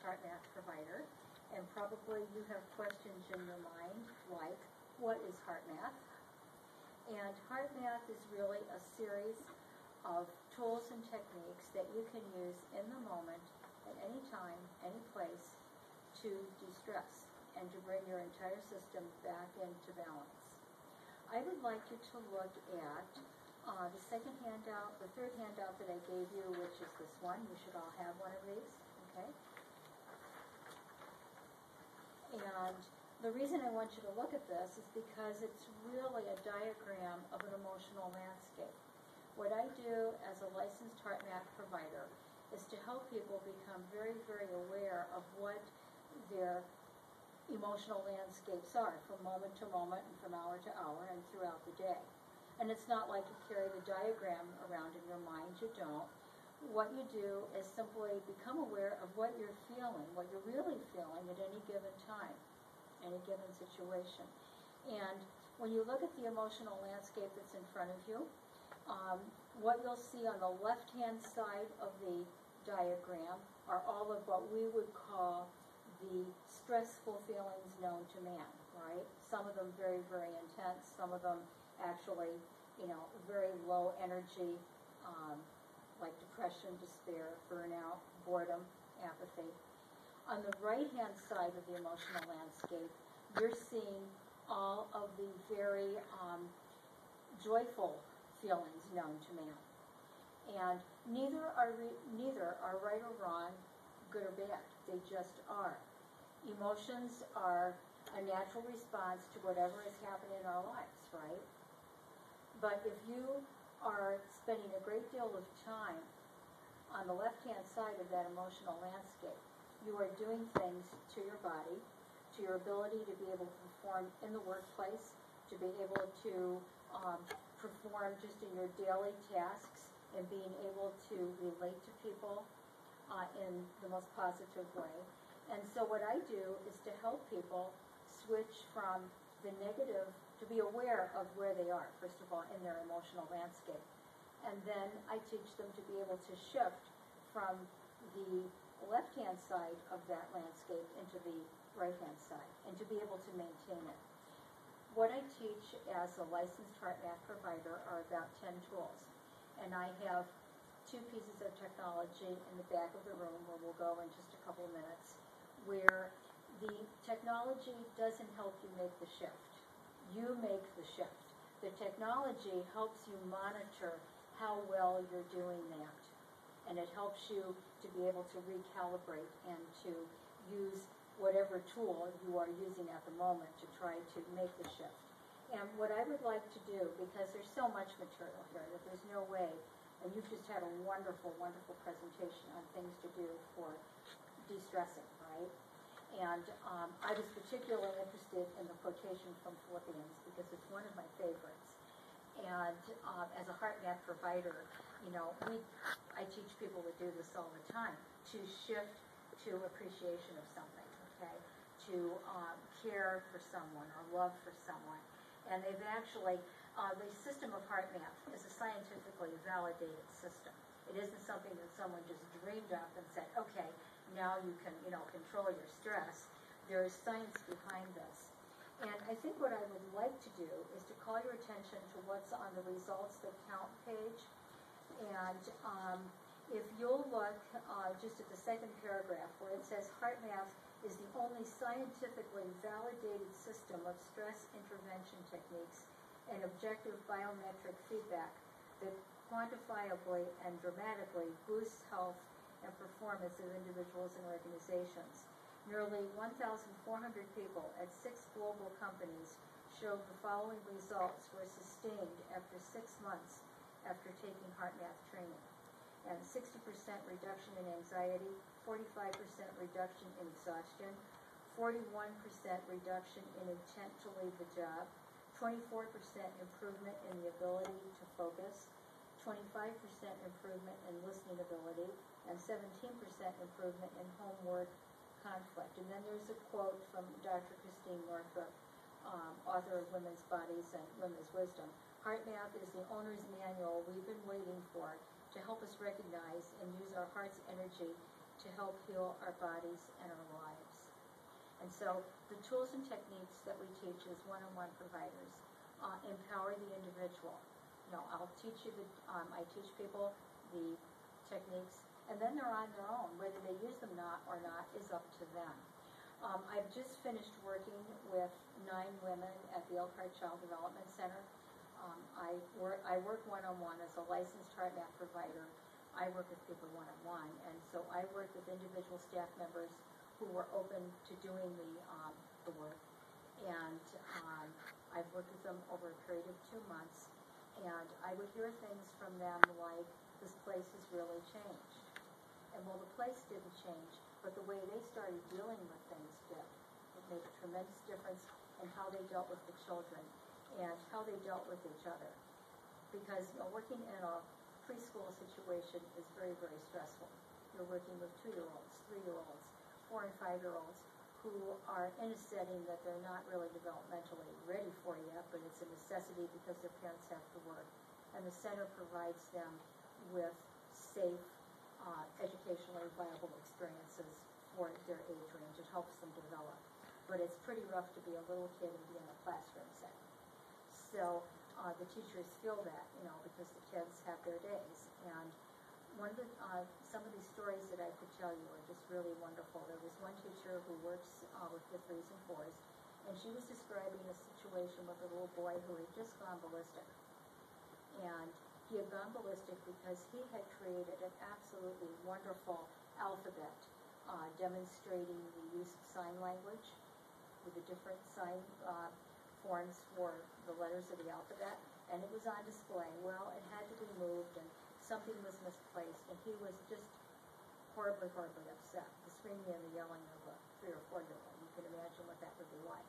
Heartmath Provider, and probably you have questions in your mind like, what is HeartMath? And HeartMath is really a series of tools and techniques that you can use in the moment, at any time, any place, to de-stress and to bring your entire system back into balance. I would like you to look at the second handout, the third handout that I gave you, which is this one. You should all have one of these, okay? And the reason I want you to look at this is because it's really a diagram of an emotional landscape. What I do as a licensed HeartMath provider is to help people become very, very aware of what their emotional landscapes are from moment to moment and from hour to hour and throughout the day. And it's not like you carry the diagram around in your mind, you don't. What you do is simply become aware of what you're feeling, what you're really feeling at any given time, any given situation. And when you look at the emotional landscape that's in front of you, what you'll see on the left-hand side of the diagram are all of what we would call the stressful feelings known to man, right? Some of them very, very intense, some of them actually, very low energy, like depression, despair, burnout, boredom, apathy. On the right-hand side of the emotional landscape, you're seeing all of the very joyful feelings known to man. And neither are right or wrong, good or bad. They just are. Emotions are a natural response to whatever is happening in our lives, right? But if you are spending a great deal of time on the left-hand side of that emotional landscape, you are doing things to your body, to your ability to be able to perform in the workplace, to be able to perform just in your daily tasks, and being able to relate to people in the most positive way. And so what I do is to help people switch from the negative, to be aware of where they are, first of all, in their emotional landscape. And then I teach them to be able to shift from the left-hand side of that landscape into the right-hand side, and to be able to maintain it. What I teach as a licensed HeartMath provider are about 10 tools. And I have 2 pieces of technology in the back of the room where we'll go in just a couple of minutes, where the technology doesn't help you make the shift. You make the shift. The technology helps you monitor how well you're doing that. And it helps you to be able to recalibrate and to use whatever tool you are using at the moment to try to make the shift. And what I would like to do, because there's so much material here that there's no way, and you've just had a wonderful, wonderful presentation on things to do for de-stressing, right? And I was particularly interested in the quotation from Philippians because it's one of my favorites. And as a HeartMath provider, I teach people to do this all the time, to shift to appreciation of something, okay? To care for someone or love for someone. And they've actually, the system of HeartMath is a scientifically validated system. It isn't something that someone just dreamed up and said, okay, now you can, control your stress. There is science behind this. And I think what I would like to do is to call your attention to what's on the results that count page. And if you'll look just at the second paragraph where it says HeartMath is the only scientifically validated system of stress intervention techniques and objective biometric feedback that quantifiably and dramatically boosts health and performance of individuals and organizations. Nearly 1,400 people at 6 global companies showed the following results were sustained after 6 months after taking HeartMath training. And 60% reduction in anxiety, 45% reduction in exhaustion, 41% reduction in intent to leave the job, 24% improvement in the ability to focus, 25% improvement in listening ability, and 17% improvement in homework conflict. And then there's a quote from Dr. Christine Northrup, author of Women's Bodies and Women's Wisdom. HeartMath is the owner's manual we've been waiting for to help us recognize and use our heart's energy to help heal our bodies and our lives. And so the tools and techniques that we teach as one-on-one providers empower the individual. I'll teach you I teach people the techniques, and then they're on their own. Whether they use them or not is up to them. I've just finished working with 9 women at the Elkhart Child Development Center. I work one-on-one as a licensed HeartMath provider. I work with people one-on-one, and so I work with individual staff members who were open to doing the work. And I've worked with them over a period of 2 months, and I would hear things from them like, this place has really changed. And well, the place didn't change, but the way they started dealing with things did. It made a tremendous difference in how they dealt with the children and how they dealt with each other. Because working in a preschool situation is very, very stressful. You're working with 2-year-olds, 3-year-olds, 4 and 5-year-olds who are in a setting that they're not really developmentally ready for yet, but it's a necessity because their parents have to work. And the center provides them with safe, educationally viable experiences for their age range. It helps them develop. But it's pretty rough to be a little kid and be in a classroom setting. So the teachers feel that, because the kids have their days. And some of these stories that I could tell you are just really wonderful. There was one teacher who works with 5th-3s and 4s, and she was describing a situation with a little boy who had just gone ballistic. And he had gone ballistic because he had created an absolutely wonderful alphabet demonstrating the use of sign language with the different sign forms for the letters of the alphabet, and it was on display. Well, it had to be moved, and something was misplaced, and he was just horribly, horribly upset. The screaming and the yelling of a 3 or 4-year-old. You can imagine what that would be like.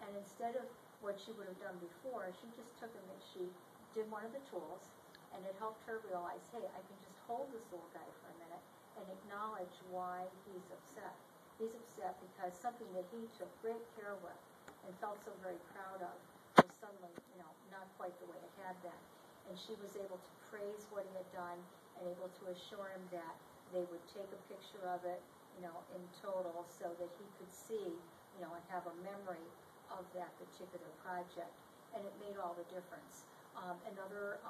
And instead of what she would have done before, she just took him and she did one of the tools, and it helped her realize, hey, I can just hold this little guy for a minute and acknowledge why he's upset. He's upset because something that he took great care with and felt so very proud of was suddenly, not quite the way it had been. And she was able to praise what he had done and able to assure him that they would take a picture of it, in total, so that he could see, and have a memory of that particular project. And it made all the difference. Another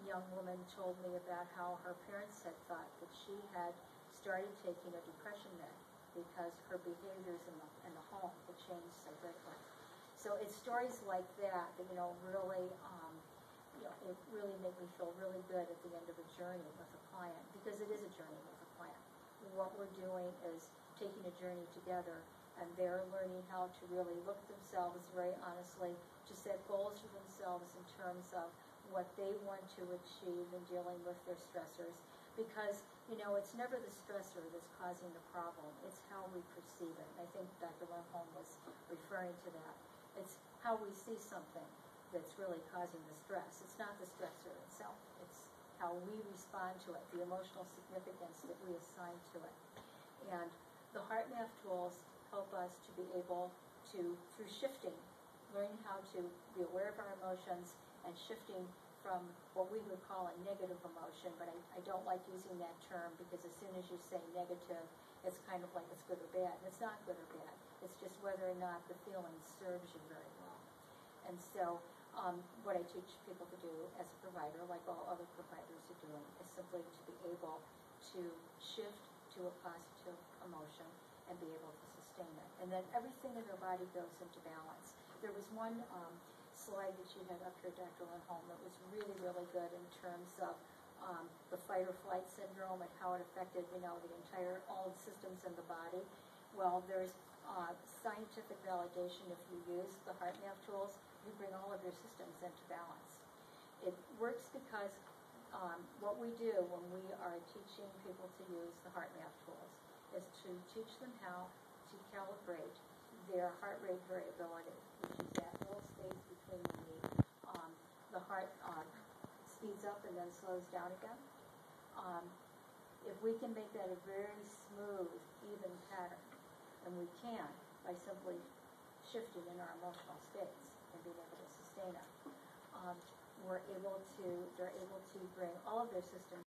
young woman told me about how her parents had thought that she had started taking a depression med because her behaviors in the home had changed so greatly. So it's stories like that really, it really make me feel really good at the end of a journey with a client, because it is a journey with a client. What we're doing is taking a journey together, and they're learning how to really look at themselves very honestly, to set goals for themselves in terms of what they want to achieve in dealing with their stressors. Because, it's never the stressor that's causing the problem. It's how we perceive it. I think Dr. Lindholm was referring to that. It's how we see something that's really causing the stress. It's not the stressor itself. It's how we respond to it, the emotional significance that we assign to it. And the HeartMath tools help us to be able to, through shifting, learn how to be aware of our emotions and shifting from what we would call a negative emotion, but I don't like using that term because as soon as you say negative, it's kind of like it's good or bad. And it's not good or bad. It's just whether or not the feeling serves you very well. And so what I teach people to do as a provider, like all other providers are doing, is simply to be able to shift to a positive emotion and be able to sustain it. And then everything in their body goes into balance. There was one slide that you had up here, Dr. Lindholm, that was really, really good in terms of the fight or flight syndrome and how it affected, all the systems in the body. Well, there's scientific validation. If you use the HeartMath tools, you bring all of your systems into balance. It works because what we do when we are teaching people to use the HeartMath tools is to teach them how to calibrate their heart rate variability, which is that little space between the heart speeds up and then slows down again. If we can make that a very smooth, even pattern, and we can by simply shifting in our emotional states and being able to sustain it, they're able to bring all of their systems